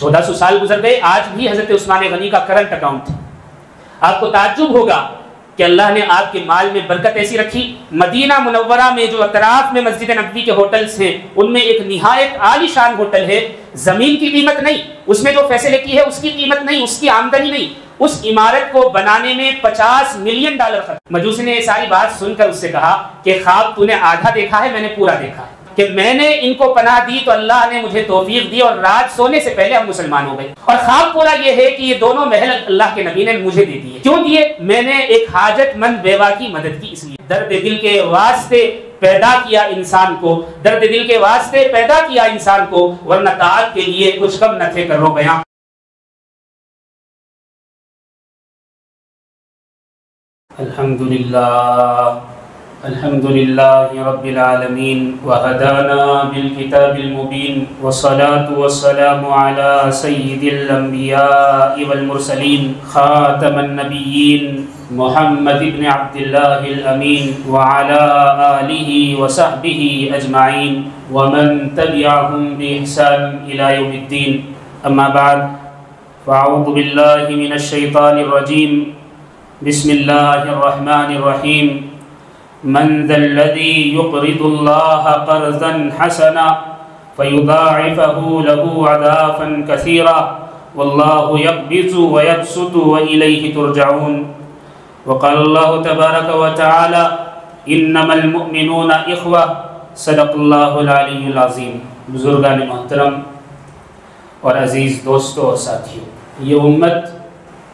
1400 سال گزر گئے، آج بھی حضرت عثمان غنی کا کرنٹ اکاؤنٹ ہے۔ آپ کو تعجب ہوگا کہ اللہ نے آپ کے مال میں برکت ایسی رکھی۔ مدینہ منورہ میں جو اطراف میں مسجد نبوی کے ہوٹلز ہیں، ان میں ایک نہایت عالی شان ہوٹل ہے، زمین کی قیمت نہیں، اس میں جو فیسلٹی ہے اس کی قیمت نہیں، اس کی آمدنی نہیں، اس عمارت کو بنانے میں $50 ملین خرچ۔ مجوسی نے یہ ساری بات سن کر اس سے کہا کہ خواب تو نے آدھا دیکھا ہے، میں نے پورا دیکھا ہے، کہ میں نے ان کو پناہ دی تو اللہ نے مجھے توفیق دی اور رات سونے سے پہلے ہم مسلمان ہو گئے۔ اور خواب پورا یہ ہے کہ یہ دونوں محل اللہ کے نبی نے مجھے دے دیے۔ کیوں دیے؟ میں نے ایک حاجت مند بیوہ کی مدد کی، اس لیے درد دل کے واسطے پیدا کیا انسان کو، درد دل کے واسطے پیدا کیا انسان کو، ورنہ طاعت کے لیے کچھ کم نہ تھے کرو بیاں۔ الحمد للہ رب العالمین وہدانا بالکتاب المبین والصلاة والسلام علی سید الانبیاء والمرسلین خاتم النبیین محمد بن عبد اللہ الامین وعلی آلہ وصحبہ اجمعین ومن تبعہم بإحسان الی یوم الدین، اما بعد فاعوذ باللہ من الشیطان الرجیم، بسم اللہ الرحمن الرحیم۔ من ذا الذي يقرض الله قرضا حسنا فيضاعفه له اضعافا كثيرا والله يقبض ويبسط واليه ترجعون۔ وقال الله تبارك وتعالى انما المؤمنون اخوة، صدق اللہ العلی العظیم۔ بزرگان محترم اور عزیز دوستوں اور ساتھیوں، یہ امت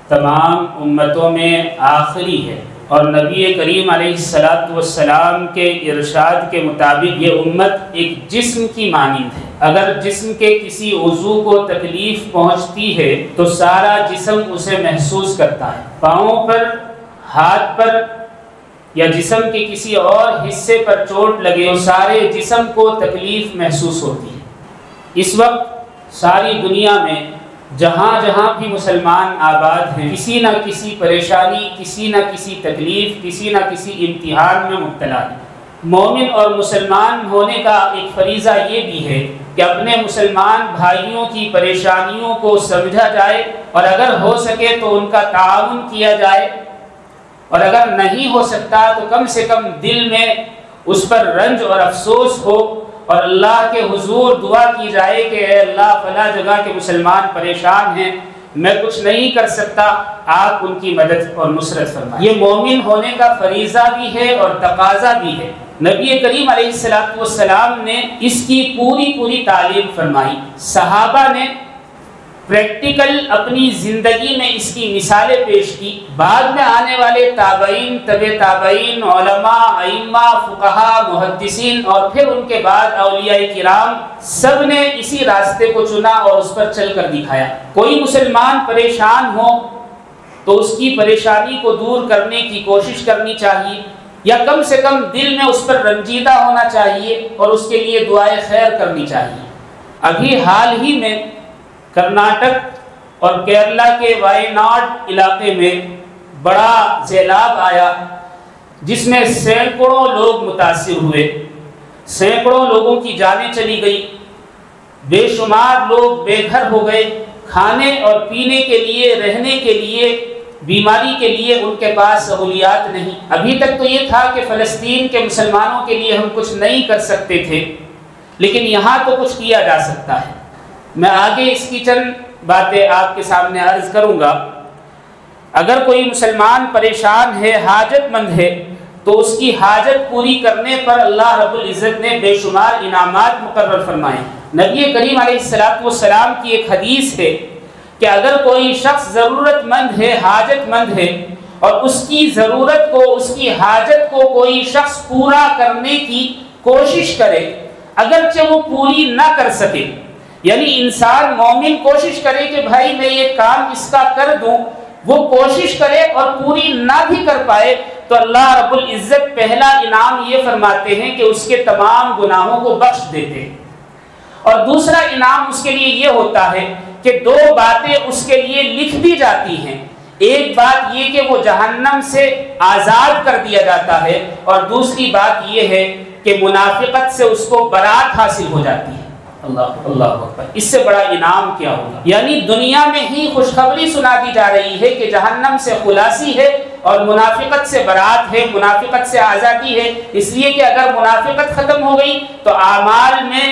تمام امتوں میں آخری ہے، اور نبی کریم علیہ السلام کے ارشاد کے مطابق یہ امت ایک جسم کی مانند ہے۔ اگر جسم کے کسی عضو کو تکلیف پہنچتی ہے تو سارا جسم اسے محسوس کرتا ہے۔ پاؤں پر، ہاتھ پر یا جسم کے کسی اور حصے پر چوٹ لگے تو سارے جسم کو تکلیف محسوس ہوتی ہے۔ اس وقت ساری دنیا میں جہاں جہاں بھی مسلمان آباد ہیں، کسی نہ کسی پریشانی، کسی نہ کسی تکلیف، کسی نہ کسی امتحان میں مبتلا ہے۔ مومن اور مسلمان ہونے کا ایک فریضہ یہ بھی ہے کہ اپنے مسلمان بھائیوں کی پریشانیوں کو سمجھا جائے، اور اگر ہو سکے تو ان کا تعاون کیا جائے، اور اگر نہیں ہو سکتا تو کم سے کم دل میں اس پر رنج اور افسوس ہو، اور اللہ کے حضور دعا کی جائے کہ اے اللہ فلاں جگہ کے مسلمان پریشان ہیں، میں کچھ نہیں کر سکتا، آپ ان کی مدد اور نصرت فرمائیں۔ یہ مومن ہونے کا فریضہ بھی ہے اور تقاضا بھی ہے۔ نبی کریم علیہ السلام نے اس کی پوری تعلیم فرمائی، صحابہ نے پریکٹیکل اپنی زندگی میں اس کی مثالیں پیش کی، بعد میں آنے والے تابعین، تبع تابعین، علماء، ائمہ، فقہاء، محدثین، اور پھر ان کے بعد اولیاء کرام، سب نے اسی راستے کو چنا اور اس پر چل کر دکھایا۔ کوئی مسلمان پریشان ہو تو اس کی پریشانی کو دور کرنے کی کوشش کرنی چاہیے، یا کم سے کم دل میں اس پر رنجیدہ ہونا چاہیے اور اس کے لیے دعائے خیر کرنی چاہیے۔ ابھی حال ہی میں کرناٹک اور کیرلا کے وائناڈ علاقے میں بڑا سیلاب آیا، جس میں سینکڑوں لوگ متاثر ہوئے، سینکڑوں لوگوں کی جانیں چلی گئی، بے شمار لوگ بے گھر ہو گئے، کھانے اور پینے کے لیے، رہنے کے لیے، بیماری کے لیے ان کے پاس سہولیات نہیں۔ ابھی تک تو یہ تھا کہ فلسطین کے مسلمانوں کے لیے ہم کچھ نہیں کر سکتے تھے، لیکن یہاں تو کچھ کیا جا سکتا ہے۔ میں آگے اس کی چند باتیں آپ کے سامنے عرض کروں گا۔ اگر کوئی مسلمان پریشان ہے، حاجت مند ہے، تو اس کی حاجت پوری کرنے پر اللہ رب العزت نے بے شمار انعامات مقرر فرمائے۔ نبی کریم علیہ السلام کی ایک حدیث ہے کہ اگر کوئی شخص ضرورت مند ہے، حاجت مند ہے، اور اس کی ضرورت کو، اس کی حاجت کو کوئی شخص پورا کرنے کی کوشش کرے، اگرچہ وہ پوری نہ کر سکے، یعنی انسان مومن کوشش کرے کہ بھائی میں یہ کام اس کا کر دوں، وہ کوشش کرے اور پوری نہ بھی کر پائے، تو اللہ رب العزت پہلا انعام یہ فرماتے ہیں کہ اس کے تمام گناہوں کو بخش دیتے ہیں، اور دوسرا انعام اس کے لیے یہ ہوتا ہے کہ دو باتیں اس کے لیے لکھ دی جاتی ہیں۔ ایک بات یہ کہ وہ جہنم سے آزاد کر دیا جاتا ہے، اور دوسری بات یہ ہے کہ منافقت سے اس کو برات حاصل ہو جاتی ہے۔ اللہ اکبر، اس سے بڑا انعام کیا ہوگا؟ یعنی دنیا میں ہی خوشخبری سنا دی جا رہی ہے کہ جہنم سے خلاصی ہے اور منافقت سے برات ہے، منافقت سے آزادی ہے، اس لیے کہ اگر منافقت ختم ہو گئی تو اعمال میں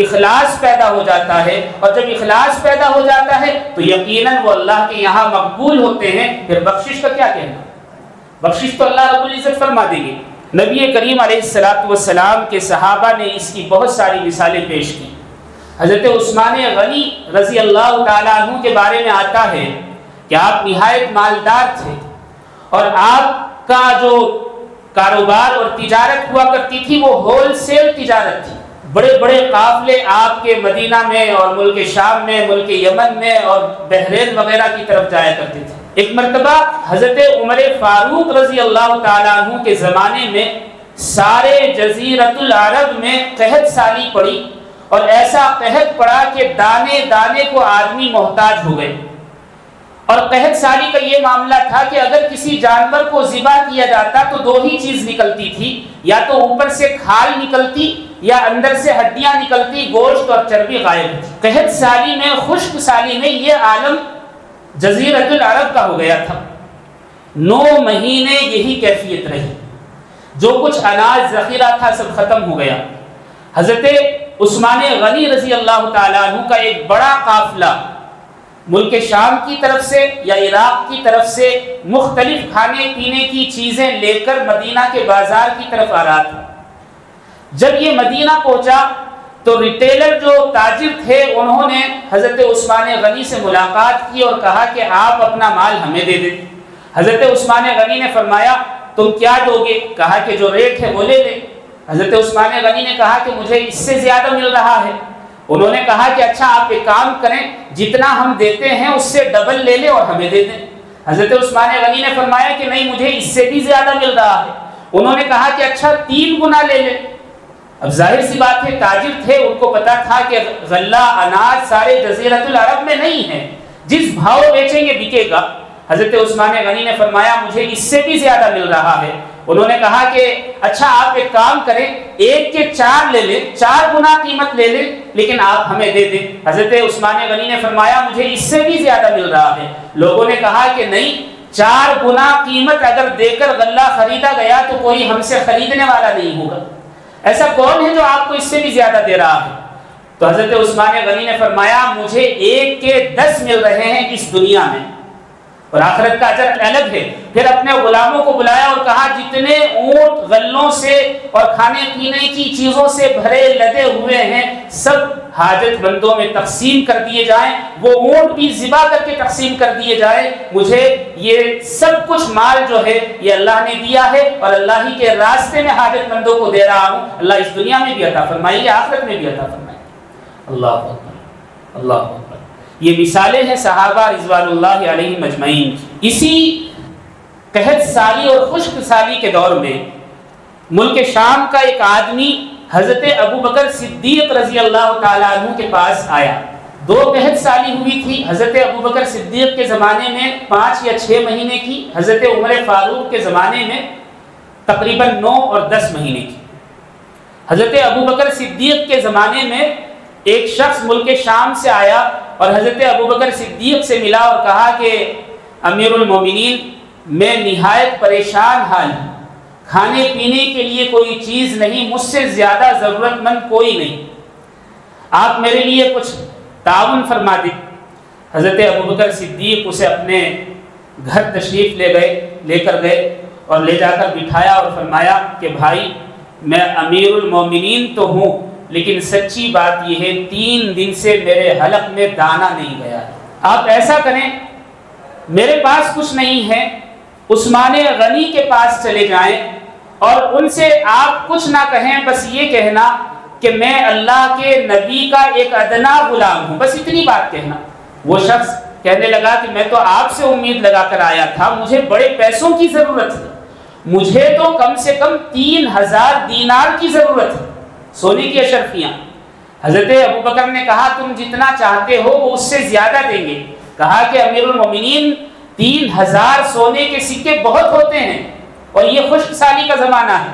اخلاص پیدا ہو جاتا ہے، اور جب اخلاص پیدا ہو جاتا ہے تو یقیناً وہ اللہ کے یہاں مقبول ہوتے ہیں۔ پھر بخشش کا کیا کہنا، بخشش تو اللہ رب العزت فرما دیں گے۔ نبی کریم علیہ السلام کے صحابہ نے اس کی بہت ساری مثالیں پیش کی۔ حضرت عثمان غنی رضی اللہ تعالیٰ عنہ کے بارے میں آتا ہے کہ آپ نہایت مالدار تھے، اور آپ کا جو کاروبار اور تجارت ہوا کرتی تھی وہ ہول سیل تجارت تھی۔ بڑے بڑے قافلے آپ کے مدینہ میں اور ملک شام میں، ملک یمن میں اور بحرین وغیرہ کی طرف جایا کرتے تھے۔ ایک مرتبہ حضرت عمر فاروق رضی اللہ تعالیٰ عنہ کے زمانے میں سارے جزیرۃ العرب میں قحط سالی پڑی، اور ایسا قحط پڑا کہ دانے دانے کو آدمی محتاج ہو گئے۔ اور قحط سالی کا یہ معاملہ تھا کہ اگر کسی جانور کو ذبح کیا جاتا تو دو ہی چیز نکلتی تھی، یا تو اوپر سے کھال نکلتی یا اندر سے ہڈیاں نکلتی، گوشت اور چربی غائب تھی۔ قحط سالی میں، خشک سالی میں یہ عالم جزیرۃ العرب کا ہو گیا تھا۔ 9 مہینے یہی کیفیت رہی، جو کچھ اناج ذخیرہ تھا سب ختم ہو گیا۔ حضرت عثمان غنی رضی اللہ تعالیٰ عنہ کا ایک بڑا قافلہ ملک شام کی طرف سے یا عراق کی طرف سے مختلف کھانے پینے کی چیزیں لے کر مدینہ کے بازار کی طرف آ رہا تھا۔ جب یہ مدینہ پہنچا تو ریٹیلر جو تاجر تھے انہوں نے حضرت عثمان غنی سے ملاقات کی اور کہا کہ آپ اپنا مال ہمیں دے دیں۔ حضرت عثمان غنی نے فرمایا تم کیا دو گے؟ کہا کہ جو ریٹ ہے وہ لے لیں۔ حضرت عثمان غنی نے کہا کہ مجھے اس سے زیادہ مل رہا ہے۔ انہوں نے کہا کہ اچھا آپ ایک کام کریں، جتنا ہم دیتے ہیں اس سے ڈبل لے لیں اور ہمیں دے دیں۔ حضرت عثمان غنی نے فرمایا کہ نہیں، مجھے اس سے بھی زیادہ مل رہا ہے۔ انہوں نے کہا کہ اچھا 3 گنا لے لیں۔ اب ظاہر سی بات ہے تاجر تھے، ان کو پتا تھا کہ غلہ اناج سارے جزیرۃ العرب میں نہیں ہے، جس بھاؤ بیچیں گے بکے گا۔ حضرت عثمان غنی نے فرمایا مجھے اس سے بھی زیادہ مل رہا ہے۔ انہوں نے کہا کہ اچھا آپ ایک کام کریں، 1 کے 4 لے لیں، 4 گنا قیمت لے لیں، لیکن آپ ہمیں دے دیں۔ حضرت عثمان غنی نے فرمایا مجھے اس سے بھی زیادہ مل رہا ہے۔ لوگوں نے کہا کہ نہیں، 4 گنا قیمت اگر دے کر غلہ خریدا گیا تو کوئی ہم سے خریدنے والا نہیں ہوگا، ایسا کون ہے جو آپ کو اس سے بھی زیادہ دے رہا ہے؟ تو حضرت عثمان غنی نے فرمایا مجھے 1 کے 10 مل رہے ہیں اس دنیا میں، اور آخرت کا اجر الگ ہے۔ پھر اپنے غلاموں کو بلایا اور کہا جتنے اونٹ غلوں سے اور کھانے پینے کی چیزوں سے بھرے لدے ہوئے ہیں سب حاجت مندوں میں تقسیم کر دیے جائیں، وہ اونٹ بھی ذبح کر کے تقسیم کر دیے جائیں۔ مجھے یہ سب کچھ مال جو ہے یہ اللہ نے دیا ہے، اور اللہ ہی کے راستے میں حاجت مندوں کو دے رہا ہوں۔ اللہ اس دنیا میں بھی عطا فرمائیے، آخرت میں بھی عطا فرمائیے۔ اللہ اکبر، اللہ اکبر۔ یہ مثالیں ہیں صحابہ رضوان اللہ علیہم اجمعین۔ اسی قحط سالی اور خشک سالی کے دور میں ملک شام کا ایک آدمی حضرت ابو بکر صدیق رضی اللہ تعالیٰ عنہ کے پاس آیا۔ 2 قحط سالی ہوئی تھی، حضرت ابو بکر صدیق کے زمانے میں 5 یا 6 مہینے کی، حضرت عمر فاروق کے زمانے میں تقریباً 9 اور 10 مہینے کی۔ حضرت ابو بکر صدیق کے زمانے میں ایک شخص ملک شام سے آیا اور حضرت ابو بکر صدیق سے ملا اور کہا کہ امیر المومنین میں نہایت پریشان حال ہوں، کھانے پینے کے لیے کوئی چیز نہیں، مجھ سے زیادہ ضرورت مند کوئی نہیں، آپ میرے لیے کچھ تعاون فرما دیں۔ حضرت ابو بکر صدیق اسے اپنے گھر تشریف لے کر گئے اور لے جا کر بٹھایا اور فرمایا کہ بھائی میں امیر المومنین تو ہوں، لیکن سچی بات یہ ہے 3 دن سے میرے حلق میں دانہ نہیں گیا ہے، آپ ایسا کریں میرے پاس کچھ نہیں ہے، عثمان غنی کے پاس چلے جائیں اور ان سے آپ کچھ نہ کہیں، بس یہ کہنا کہ میں اللہ کے نبی کا ایک ادنا غلام ہوں، بس اتنی بات کہنا۔ وہ شخص کہنے لگا کہ میں تو آپ سے امید لگا کر آیا تھا، مجھے بڑے پیسوں کی ضرورت ہے، مجھے تو کم سے کم 3000 دینار کی ضرورت ہے، سونے کی اشرفیاں۔ حضرت ابو بکر نے کہا تم جتنا چاہتے ہو وہ اس سے زیادہ دیں گے۔ کہا کہ امیر المومنین 3000 سونے کے سکے بہت ہوتے ہیں اور یہ خشک سالی کا زمانہ ہے۔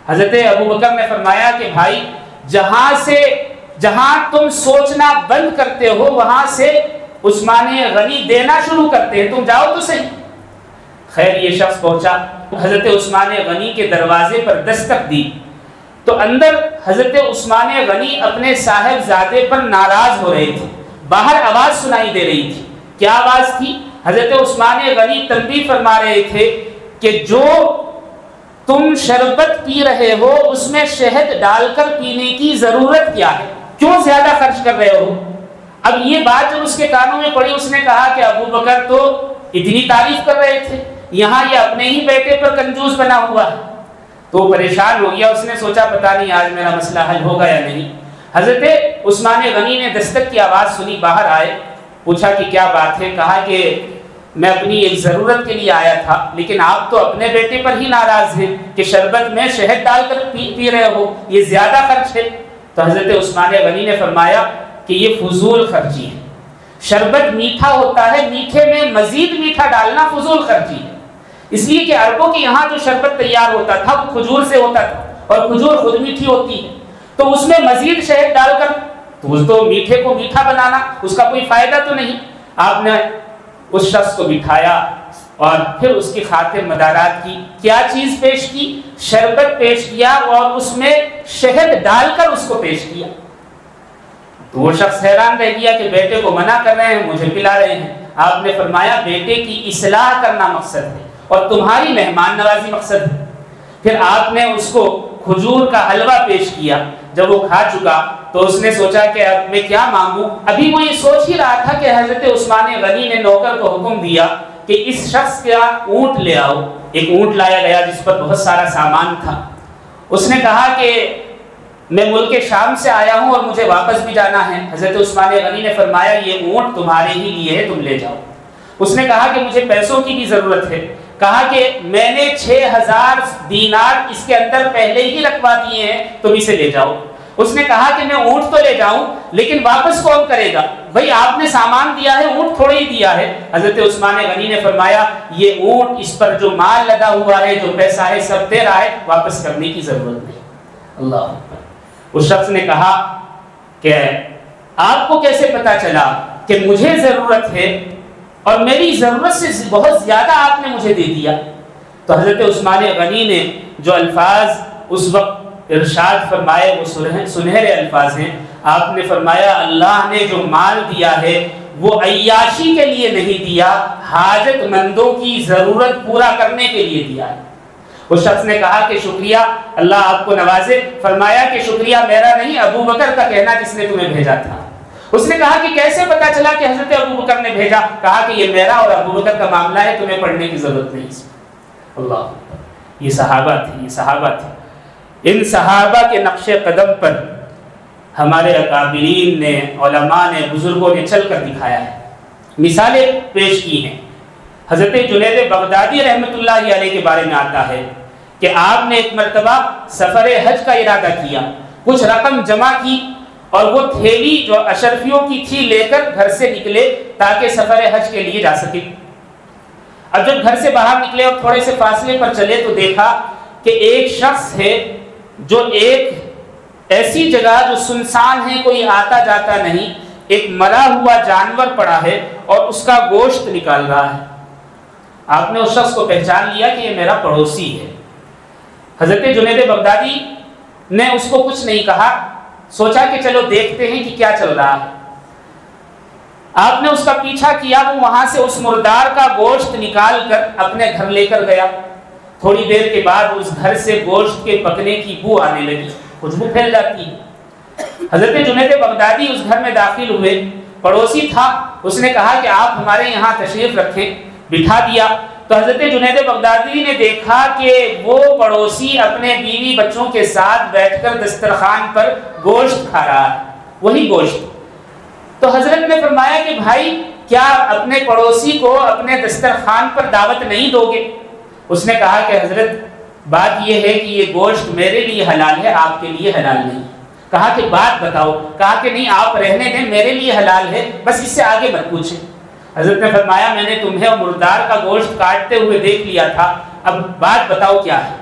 حضرت ابو بکر نے فرمایا کہ بھائی جہاں تم سوچنا بند کرتے ہو وہاں سے عثمان غنی دینا شروع کرتے ہیں، تم جاؤ تو صحیح۔ خیر یہ شخص پہنچا، حضرت عثمان غنی کے دروازے پر دستک دی تو اندر حضرت عثمان غنی اپنے صاحب زادے پر ناراض ہو رہے تھے۔ باہر آواز سنائی دے رہی تھی۔ کیا آواز تھی؟ حضرت عثمان غنی تنبیہ فرما رہے تھے کہ جو تم شربت پی رہے ہو اس میں شہد ڈال کر پینے کی ضرورت کیا ہے؟ کیوں زیادہ خرچ کر رہے ہو؟ اب یہ بات جب اس کے کانوں میں پڑی، اس نے کہا کہ ابو بکر تو اتنی تعریف کر رہے تھے، یہاں یہ اپنے ہی بیٹے پر کنجوس بنا ہوا ہے۔ تو وہ پریشان ہو گیا، اس نے سوچا پتہ نہیں آج میرا مسئلہ حل ہوگا یا نہیں۔ حضرت عثمان غنی نے دستک کی آواز سنی، باہر آئے، پوچھا کہ کیا بات ہے؟ کہا کہ میں اپنی ایک ضرورت کے لیے آیا تھا، لیکن آپ تو اپنے بیٹے پر ہی ناراض ہیں کہ شربت میں شہد ڈال کر پی رہے ہو، یہ زیادہ خرچ ہے۔ تو حضرت عثمان غنی نے فرمایا کہ یہ فضول خرچی ہے، شربت میٹھا ہوتا ہے، میٹھے میں مزید میٹھا ڈالنا فضول خرچی ہے، اس لیے کہ عربوں کے یہاں جو شربت تیار ہوتا تھا وہ کھجور سے ہوتا تھا، اور کھجور خود میٹھی ہوتی ہے، تو اس میں مزید شہد ڈال کر تو میٹھے کو میٹھا بنانا اس کا کوئی فائدہ تو نہیں۔ آپ نے اس شخص کو بٹھایا اور پھر اس کی خاطر مدارات کی۔ کیا چیز پیش کی؟ شربت پیش کیا اور اس میں شہد ڈال کر اس کو پیش کیا۔ تو وہ شخص حیران رہ گیا کہ بیٹے کو منع کر رہے ہیں، مجھے پلا رہے ہیں۔ آپ نے فرمایا بیٹے کی اصلاح کرنا مقصد ہے اور تمہاری مہمان نوازی مقصد ہے۔ پھر آپ نے اس کو کھجور کا حلوہ پیش کیا۔ جب وہ کھا چکا تو اس نے سوچا کہ اب میں کیا مانگوں۔ ابھی وہ یہ سوچ ہی رہا تھا کہ حضرت عثمان غنی نے نوکر کو حکم دیا کہ اس شخص کا اونٹ لے آؤ۔ ایک اونٹ لایا گیا جس پر بہت سارا سامان تھا۔ اس نے کہا کہ میں ملک شام سے آیا ہوں اور مجھے واپس بھی جانا ہے۔ حضرت عثمان غنی نے فرمایا یہ اونٹ تمہارے ہی لیے ہے، تم لے جاؤ۔ اس نے کہا کہ مجھے پیسوں کی بھی ضرورت ہے۔ کہا کہ میں نے 6000 دینار اس کے اندر پہلے ہی رکھوا دیے ہیں، تم اسے لے جاؤ۔ اس نے کہا کہ میں اونٹ تو لے جاؤں لیکن واپس کون کرے گا؟ بھئی آپ نے سامان دیا ہے، اونٹ تھوڑے ہی دیا ہے۔ حضرت عثمان غنی نے فرمایا یہ اونٹ، اس پر جو مال لدا ہوا ہے، جو پیسہ ہے، سب تیرا ہے، واپس کرنے کی ضرورت نہیں۔ اللہ اکبر۔ اس شخص نے کہا کہ آپ کو کیسے پتا چلا کہ مجھے ضرورت ہے اور میری ضرورت سے بہت زیادہ آپ نے مجھے دے دیا؟ تو حضرت عثمان غنی نے جو الفاظ اس وقت ارشاد فرمائے وہ سنہرے الفاظ ہیں۔ آپ نے فرمایا اللہ نے جو مال دیا ہے وہ عیاشی کے لیے نہیں دیا، حاجت مندوں کی ضرورت پورا کرنے کے لیے دیا ہے۔ اس شخص نے کہا کہ شکریہ، اللہ آپ کو نوازے۔ فرمایا کہ شکریہ میرا نہیں، ابو بکر کا کہنا جس نے تمہیں بھیجا تھا۔ اس نے کہا کہ کیسے پتا چلا کہ حضرت ابو بکر نے بھیجا؟ کہا کہ یہ میرا اور ابو بکر کا معاملہ ہے، تمہیں پڑھنے کی ضرورت نہیں اس میں۔ اللہ، یہ صحابہ تھے، یہ صحابہ تھے۔ ان صحابہ کے نقش قدم پر ہمارے اکابرین نے، علماء نے، بزرگوں نے چل کر دکھایا ہے، مثالیں پیش کی ہیں۔ حضرت جنید بغدادی رحمۃ اللہ علیہ کے بارے میں آتا ہے کہ آپ نے ایک مرتبہ سفر حج کا ارادہ کیا، کچھ رقم جمع کی اور وہ تھیلی جو اشرفیوں کی تھی لے کر گھر سے نکلے تاکہ سفر حج کے لیے جا سکے۔ اب جب گھر سے باہر نکلے اور تھوڑے سے فاصلے پر چلے تو دیکھا کہ ایک شخص ہے جو ایک ایسی جگہ جو سنسان ہے، کوئی آتا جاتا نہیں، ایک مرا ہوا جانور پڑا ہے اور اس کا گوشت نکال رہا ہے۔ آپ نے اس شخص کو پہچان لیا کہ یہ میرا پڑوسی ہے۔ حضرت جنید بغدادی نے اس کو کچھ نہیں کہا، سوچا کہ چلو دیکھتے ہیں کہ کیا چل رہا ہے۔ آپ نے اس کا پیچھا کیا، وہ وہاں سے اس مردار کا گوشت نکال کر اپنے گھر لے کر گیا۔ تھوڑی دیر کے بعد اس گھر سے گوشت کے پکنے کی بو آنے لگی، خوشبو پھیل جاتی ہے۔ حضرت جنید بغدادی اس گھر میں داخل ہوئے، پڑوسی تھا، اس نے کہا کہ آپ ہمارے یہاں تشریف رکھیں، بٹھا دیا۔ تو حضرت جنید بغدادی نے دیکھا کہ وہ پڑوسی اپنے بیوی بچوں کے ساتھ بیٹھ کر دسترخوان پر گوشت کھا رہا ہے، وہی گوشت۔ تو حضرت نے فرمایا کہ بھائی کیا اپنے پڑوسی کو اپنے دسترخوان پر دعوت نہیں دو گے؟ اس نے کہا کہ حضرت بات یہ ہے کہ یہ گوشت میرے لیے حلال ہے، آپ کے لیے حلال نہیں۔ کہا کہ بات بتاؤ؟ کہا کہ نہیں آپ رہنے دیں، میرے لیے حلال ہے، بس اس سے آگے مت پوچھیں۔ حضرت نے فرمایا میں نے تمہیں مردار کا گوشت کاٹتے ہوئے دیکھ لیا تھا، اب بات بتاؤ کیا ہے؟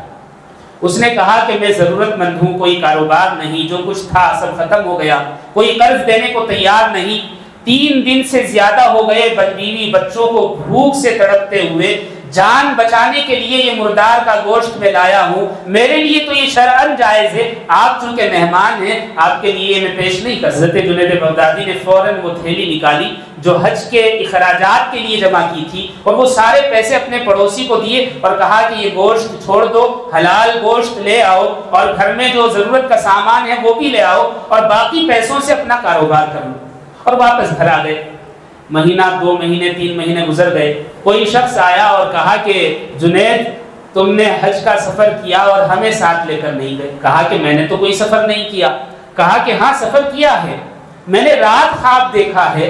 اس نے کہا کہ میں ضرورت مند ہوں، کوئی کاروبار نہیں، جو کچھ تھا سب ختم ہو گیا، کوئی قرض دینے کو تیار نہیں، 3 دن سے زیادہ ہو گئے بیوی بچوں کو بھوک سے تڑپتے ہوئے، جان بچانے کے لیے یہ مردار کا گوشت میں لایا ہوں، میرے لیے تو یہ شرعاً جائز ہے، آپ چونکہ مہمان ہیں آپ کے لیے میں پیش نہیں کر سکتے۔ حضرت جنید بغدادی نے فوراً وہ تھیلی نکالی جو حج کے اخراجات کے لیے جمع کی تھی، اور وہ سارے پیسے اپنے پڑوسی کو دیے اور کہا کہ یہ گوشت چھوڑ دو، حلال گوشت لے آؤ اور گھر میں جو ضرورت کا سامان ہے وہ بھی لے آؤ، اور باقی پیسوں سے اپنا کاروبار کر لو، اور واپس گھر آ گئے۔ مہینہ 2 مہینے 3 مہینے گزر گئے، کوئی شخص آیا اور کہا کہ جنید تم نے حج کا سفر کیا اور ہمیں ساتھ لے کر نہیں گئے۔ کہا کہ میں نے تو کوئی سفر نہیں کیا۔ کہا کہ ہاں سفر کیا ہے، میں نے رات خواب دیکھا ہے۔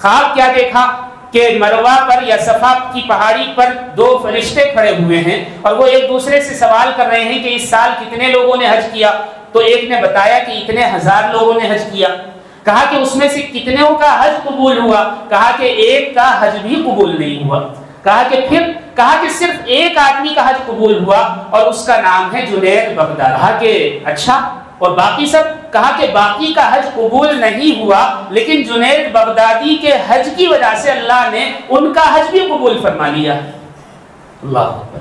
خواب کیا دیکھا کہ مروہ پر یا صفا کی پہاڑی پر 2 فرشتے کھڑے ہوئے ہیں اور وہ ایک دوسرے سے سوال کر رہے ہیں کہ اس سال کتنے لوگوں نے حج کیا؟ تو ایک نے بتایا کہ اتنے 1000 لوگوں نے حج کیا۔ کہا کہ اس میں سے کتنوں کا حج قبول ہوا؟ کہا کہ ایک کا حج بھی قبول نہیں ہوا۔ کہا کہ پھر؟ کہا کہ صرف ایک آدمی کا حج قبول ہوا اور اس کا نام ہے جنید بغدادی۔ کہا کہ اچھا، اور باقی سب؟ کہا کہ باقی کا حج قبول نہیں ہوا، لیکن جنید بغدادی کے حج کی وجہ سے اللہ نے ان کا حج بھی قبول فرما لیا۔ اللہ اکبر۔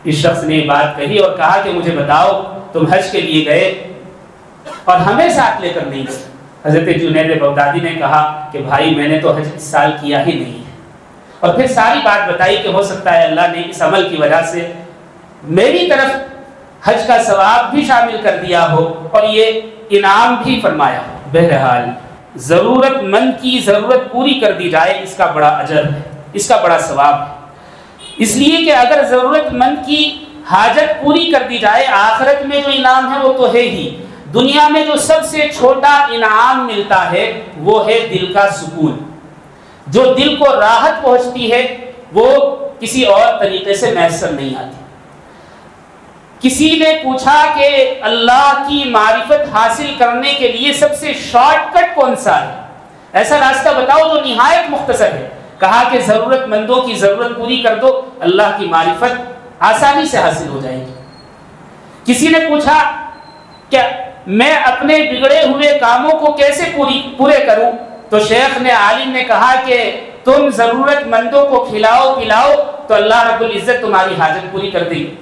اس شخص نے بات کہی اور کہا کہ مجھے بتاؤ تم حج کے لیے گئے اور ہمیں ساتھ لے کر نہیں گئے۔ حضرت جنید بغدادی نے کہا کہ بھائی میں نے تو حج اس سال کیا ہی نہیں ہے، اور پھر ساری بات بتائی کہ ہو سکتا ہے اللہ نے اس عمل کی وجہ سے میری طرف حج کا ثواب بھی شامل کر دیا ہو اور یہ انعام بھی فرمایا ہو۔ بہرحال ضرورت مند کی ضرورت پوری کر دی جائے، اس کا بڑا اجر ہے، اس کا بڑا ثواب ہے، اس لیے کہ اگر ضرورت مند کی حاجت پوری کر دی جائے، آخرت میں جو انعام ہے وہ تو ہے ہی، دنیا میں جو سب سے چھوٹا انعام ملتا ہے وہ ہے دل کا سکون۔ جو دل کو راحت پہنچتی ہے وہ کسی اور طریقے سے میسر نہیں آتی۔ کسی نے پوچھا کہ اللہ کی معرفت حاصل کرنے کے لیے سب سے شارٹ کٹ کون سا ہے؟ ایسا راستہ بتاؤ جو نہایت مختصر ہے۔ کہا کہ ضرورت مندوں کی ضرورت پوری کر دو، اللہ کی معرفت آسانی سے حاصل ہو جائے گی۔ کسی نے پوچھا کہ میں اپنے بگڑے ہوئے کاموں کو کیسے پورے کروں؟ تو شیخ نے عالم نے کہا کہ تم ضرورت مندوں کو کھلاؤ پلاؤ تو اللہ رب العزت تمہاری حاجت پوری کر دے گی۔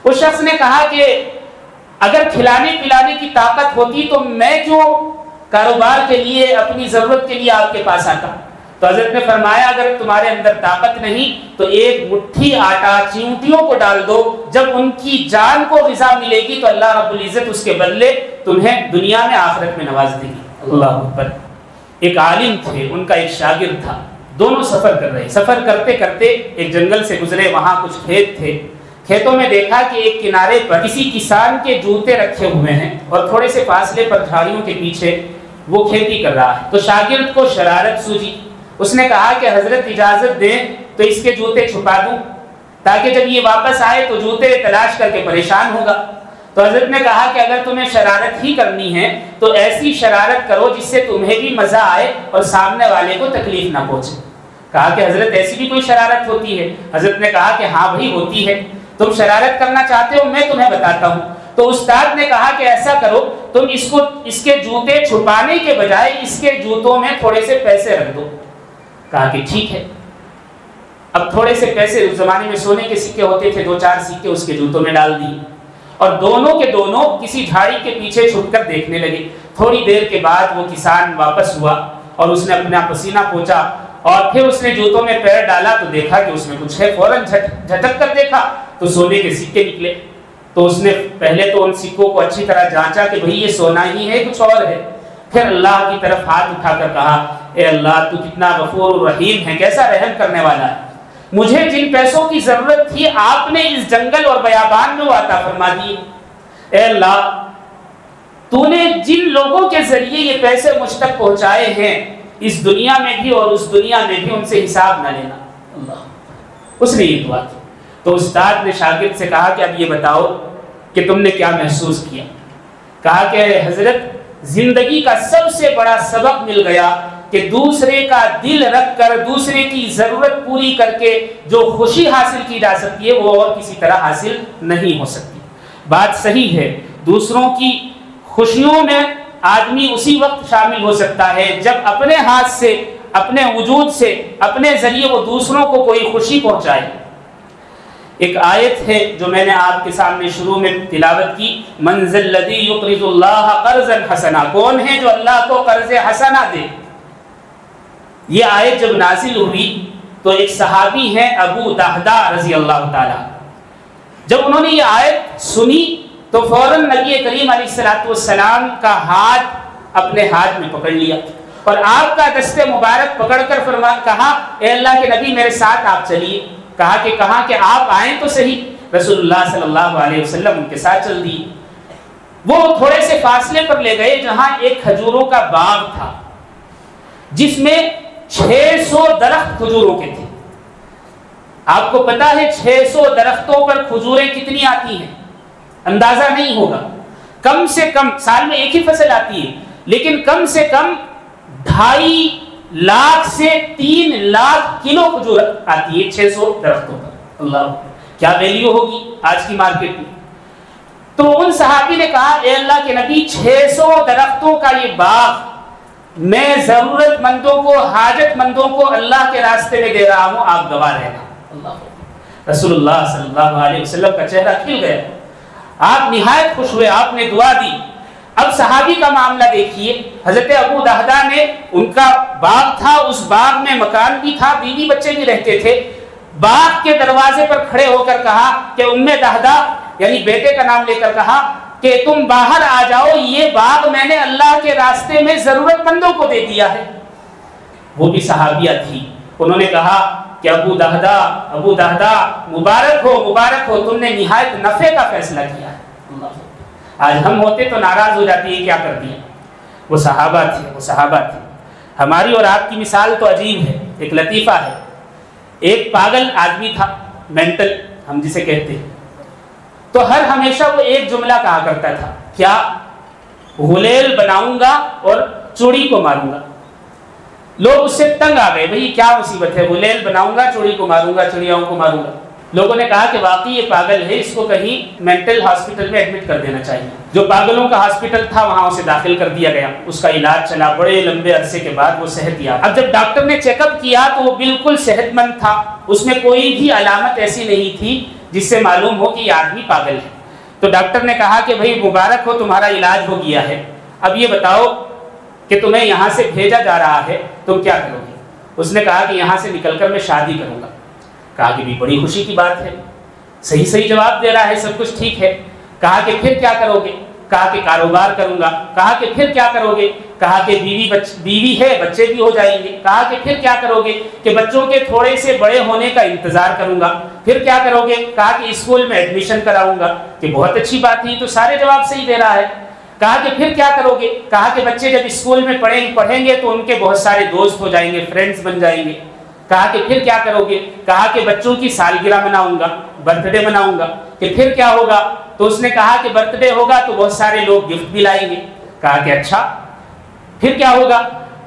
اس شخص نے کہا کہ اگر کھلانے پلانے کی طاقت ہوتی تو میں کیوں کاروبار کے لیے اپنی ضرورت کے لیے آپ کے پاس آتا؟ تو حضرت نے فرمایا اگر تمہارے اندر طاقت نہیں تو ایک مٹھی آٹا چیونٹیوں کو ڈال دو، جب ان کی جان کو غذا ملے گی تو اللہ رب العزت اس کے بدلے تمہیں دنیا میں آخرت میں نواز دے گی۔ اللہ اکبر۔ ایک عالم تھے، ان کا ایک شاگرد تھا، دونوں سفر کر رہے، سفر کرتے کرتے ایک جنگل سے گزرے، وہاں کچھ کھیت تھے، کھیتوں میں دیکھا کہ ایک کنارے پر کسی کسان کے جوتے رکھے ہوئے ہیں اور تھوڑے سے فاصلے پر جھاڑیوں کے پیچھے وہ کھیتی کر رہا ہے۔ تو شاگرد کو شرارت سوجی، اس نے کہا کہ حضرت اجازت دیں تو اس کے جوتے چھپا دوں تاکہ جب یہ واپس آئے تو جوتے تلاش کر کے پریشان ہوگا۔ تو حضرت نے کہا کہ اگر تمہیں شرارت ہی کرنی ہے تو ایسی شرارت کرو جس سے تمہیں بھی مزہ آئے اور سامنے والے کو تکلیف نہ پہنچے۔ کہا کہ حضرت ایسی بھی کوئی شرارت ہوتی ہے؟ حضرت نے کہا کہ ہاں بھائی ہوتی ہے، تم شرارت کرنا چاہتے ہو میں تمہیں بتاتا ہوں۔ تو استاد نے کہا کہ ایسا کرو تم اس کے جوتے چھپانے کے بجائے اس کے جوتوں میں تھوڑے سے پیسے رکھ دو۔ کہا کہ ٹھیک ہے۔ اب تھوڑے سے پیسے، اس زمانے میں سونے کے سکے ہوتے تھے، 2-4 سکے اس کے جوتوں میں ڈال دیے اور دونوں کے دونوں کسی جھاڑی کے پیچھے چھپ کر دیکھنے لگے۔ تھوڑی دیر کے بعد وہ کسان واپس ہوا اور اس نے اپنا پسینہ پوچھا اور پھر اس نے جوتوں میں پیر ڈالا تو دیکھا کہ اس میں کچھ ہے، فوراً جھٹک کر دیکھا تو سونے کے سکے نکلے۔ تو اس نے پہلے تو ان سکوں کو اچھی طرح جانچا کہ بھئی یہ سونا ہی ہے کچھ اور ہے، پھر اللہ کی طرف ہاتھ اٹھا کر کہا اے اللہ تو کتنا غفور رحیم ہے، کیسا رحم کرنے والا ہے، مجھے جن پیسوں کی ضرورت تھی آپ نے اس جنگل اور بیابان میں وہ عطا فرما دیے۔ اے اللہ تو نے جن لوگوں کے ذریعے یہ پیسے مجھ تک پہنچائے ہیں اس دنیا میں بھی اور اس دنیا میں بھی ان سے حساب نہ لینا۔ اللہ، اس نے یہ دعا کی۔ تو استاد نے شاگرد سے کہا کہ اب یہ بتاؤ کہ تم نے کیا محسوس کیا؟ کہا کہ حضرت زندگی کا سب سے بڑا سبق مل گیا کہ دوسرے کا دل رکھ کر دوسرے کی ضرورت پوری کر کے جو خوشی حاصل کی جا سکتی ہے وہ اور کسی طرح حاصل نہیں ہو سکتی۔ بات صحیح ہے، دوسروں کی خوشیوں میں آدمی اسی وقت شامل ہو سکتا ہے جب اپنے ہاتھ سے، اپنے وجود سے، اپنے ذریعے وہ دوسروں کو کوئی خوشی پہنچائے۔ ایک آیت ہے جو میں نے آپ کے سامنے شروع میں تلاوت کی، من ذا الذی یقرض اللہ قرضا حسنا، کون ہے جو اللہ کو قرض حسنا دے۔ یہ آیت جب نازل ہوئی تو ایک صحابی ہیں ابو دہدہ رضی اللہ تعالی، جب انہوں نے یہ آیت سنی تو فوراً نبی کریم علیہ السلام کا ہاتھ اپنے ہاتھ میں پکڑ لیا اور آپ کا دست مبارک پکڑ کر کہا اے اللہ کے نبی میرے ساتھ آپ چلیے۔ کہا کہ آپ آئیں تو صحیح۔ رسول اللہ صلی اللہ علیہ وسلم ان کے ساتھ چل دیے۔ وہ تھوڑے سے فاصلے پر لے گئے جہاں ایک کھجوروں کا باغ تھا جس میں 600 درخت کھجوروں کے تھے۔ آپ کو پتا ہے 600 درختوں پر کھجوریں کتنی آتی ہیں؟ اندازہ نہیں ہوگا۔ کم سے کم سال میں ایک ہی فصل آتی ہے، لیکن کم سے کم 2.5 لاکھ سے 3 لاکھ کلو کھجور آتی ہے 600 درختوں پر۔ اللہ کیا ویلیو ہوگی آج کی مارکیٹ میں۔ تو ان صحابی نے کہا اے اللہ کے نبی 600 درختوں کا یہ باغ میں ضرورت مندوں کو، حاجت مندوں کو اللہ کے راستے میں دے رہا ہوں، آپ گواہ رہنا۔ اللہ رسول اللہ صلی اللہ علیہ وسلم کا چہرہ کھل گیا، آپ نہایت خوش ہوئے، آپ نے دعا دی۔ اب صحابی کا معاملہ دیکھیے، حضرت ابو دہدہ نے، ان کا باغ تھا، اس باغ میں مکان بھی تھا، بیوی بچے بھی رہتے تھے۔ باغ کے دروازے پر کھڑے ہو کر کہا کہ ام دہدہ، یعنی بیٹے کا نام لے کر کہا کہ تم باہر آ جاؤ، یہ باغ میں نے اللہ کے راستے میں ضرورت مندوں کو دے دیا ہے۔ وہ بھی صحابیہ تھی، انہوں نے کہا کہ ابو دہدہ مبارک ہو، تم نے نہایت نفع کا فیصلہ کیا ہے۔ آج ہم ہوتے تو ناراض ہو جاتی ہے، کیا کر دیا۔ وہ صحابہ تھے۔ ہماری اور آپ کی مثال تو عجیب ہے۔ ایک لطیفہ ہے، ایک پاگل آدمی تھا، مینٹل ہم جسے کہتے ہیں، تو ہر ہمیشہ وہ ایک جملہ کہا کرتا تھا، کیا غلیل بناؤں گا اور چوڑی کو ماروں گا۔ لوگ اس سے تنگ آ گئے، بھئی کیا مصیبت ہے، غلیل بناؤں گا، چوڑی کو ماروں گا، چڑیاؤں کو ماروں گا۔ لوگوں نے کہا کہ واقعی یہ پاگل ہے، اس کو کہیں مینٹل ہاسپٹل میں ایڈمٹ کر دینا چاہیے۔ جو پاگلوں کا ہاسپٹل تھا وہاں اسے داخل کر دیا گیا، اس کا علاج چلا، بڑے لمبے عرصے کے بعد وہ صحت یاب۔ اب جب ڈاکٹر نے چیک اپ کیا تو وہ بالکل صحت مند تھا، اس میں کوئی بھی علامت ایسی نہیں تھی جس سے معلوم ہو کہ یہ آدمی پاگل ہے۔ تو ڈاکٹر نے کہا کہ بھئی مبارک ہو، تمہارا علاج ہو گیا ہے، اب یہ بتاؤ کہ تمہیں یہاں سے بھیجا جا رہا ہے، تم کیا کرو گے؟ اس نے کہا کہ یہاں سے نکل کر میں شادی کروں گا۔ کہا کہ بھی بڑی خوشی کی بات ہے، صحیح جواب دے رہا ہے، سب کچھ ٹھیک ہے۔ کہا کہ پھر کیا کرو گے؟ کہا کہ کاروبار کروں گا۔ کہا کہ پھر کیا کرو گے؟ کہا کہ بیوی ہے، بچے بھی ہو جائیں گے۔ کہا کہ پھر کیا کرو گے؟ کہ بچوں کے تھوڑے سے بڑے ہونے کا انتظار کروں گا۔ پھر کیا کرو گے؟ کہا کہ اسکول میں ایڈمیشن کراؤں گا۔ کہ بہت اچھی بات ہے، تو سارے جواب صحیح دے رہا ہے۔ کہا کہ پھر کیا کرو گے؟ کہا کہ بچے جب اسکول میں پڑھیں گے تو ان کے بہت سارے دوست ہو جائیں گے، فرینڈز بن جائیں گے۔ کہا کہ پھر کیا کرو گے؟ کہا کہ بچوں کی سالگرہ مناؤں گا، برتھ ڈے مناؤں گا۔ کہ پھر کیا ہوگا؟ تو اس نے کہا کہ برتھ ڈے ہوگا تو بہت سارے لوگ گفٹ بھی لائیں گے۔ کہا کہ اچھا، پھر کیا ہوگا؟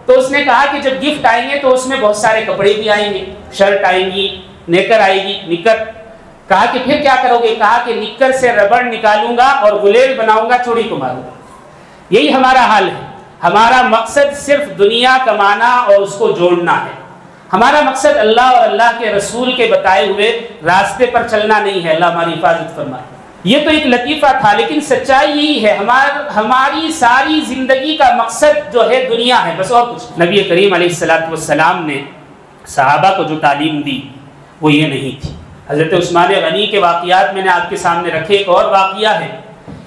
تو اس نے کہا کہ جب گفٹ آئیں گے تو اس میں بہت سارے کپڑے بھی آئیں گے، شرٹ آئیں گی، نیکر آئے گی، نکر۔ کہا کہ پھر کیا کرو گے؟ کہا کہ نکر سے ربڑ نکالوں گا اور غلیل بناؤں گا، چوڑی کو ماروں گا۔ یہی ہمارا حال ہے۔ ہمارا مقصد صرف دنیا کمانا اور اس کو جوڑنا ہے۔ ہمارا مقصد اللہ اور اللہ کے رسول کے بتائے ہوئے راستے پر چلنا نہیں ہے۔ اللہ ہماری حفاظت فرمائے۔ یہ تو ایک لطیفہ تھا، لیکن سچائی یہی ہے، ہماری ساری زندگی کا مقصد جو ہے دنیا ہے، بس اور کچھ۔ نبی کریم علیہ السلام نے صحابہ کو جو تعلیم دی وہ یہ نہیں تھی۔ حضرت عثمان غنی کے واقعات میں نے آپ کے سامنے رکھے۔ ایک اور واقعہ ہے،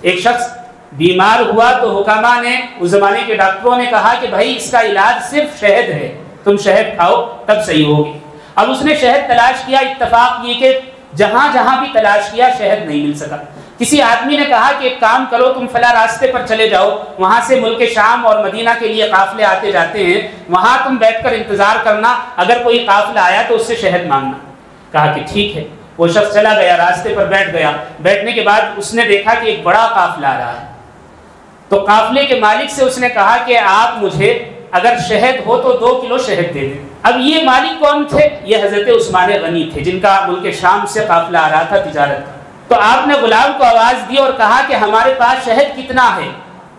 ایک شخص بیمار ہوا تو حکامہ نے، اس زمانے کے ڈاکٹروں نے کہا کہ بھائی اس کا علاج صرف شہد ہے، تم شہد کھاؤ تب صحیح ہوگی۔ اب اس نے شہد تلاش کیا، اتفاق یہ کہ جہاں جہاں بھی تلاش کیا شہد نہیں مل سکا۔ کسی آدمی نے کہا کہ ایک کام کرو، تم فلاں راستے پر چلے جاؤ، وہاں سے ملک شام اور مدینہ کے لیے قافلے آتے جاتے ہیں، وہاں تم بیٹھ کر انتظار کرنا، اگر کوئی قافلہ آیا تو اس سے شہد مانگنا۔ کہا کہ ٹھیک ہے۔ وہ شخص چلا گیا، راستے پر بیٹھ گیا۔ بیٹھنے کے بعد اس نے دیکھا کہ ایک بڑا قافلہ آ رہا ہے، تو قافلے کے مالک سے اس نے کہا کہ آپ مجھے اگر شہد ہو تو 2 کلو شہد دے دیں۔ اب یہ مالک کون تھے؟ یہ حضرت عثمان غنی تھے، جن کا ملک شام سے قافلہ آ رہا تھا تجارت کا۔ تو آپ نے غلام کو آواز دی اور کہا کہ ہمارے پاس شہد کتنا ہے؟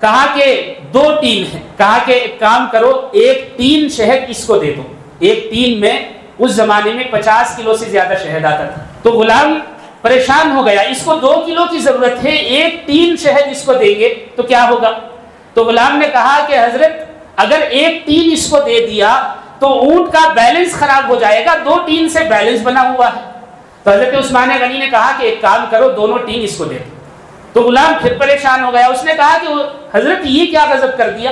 کہا کہ 2 ٹین ہے۔ کہا کہ ایک کام کرو، 1 ٹین شہد اس کو دے دو۔ 1 ٹین میں اس زمانے میں 50 کلو سے زیادہ شہد آتا تھا۔ تو غلام پریشان ہو گیا، اس کو 2 کلو کی ضرورت ہے، 1 ٹین شہد اس کو دیں گے تو کیا ہوگا؟ تو غلام نے کہا کہ حضرت اگر 1 ٹین اس کو دے دیا تو اونٹ کا بیلنس خراب ہو جائے گا، 2 ٹین سے بیلنس بنا ہوا ہے۔ تو حضرت عثمان غنی نے کہا کہ ایک کام کرو، دونوں ٹین اس کو دے دو۔ تو غلام پھر پریشان ہو گیا، اس نے کہا کہ حضرت یہ کیا غضب کر دیا؟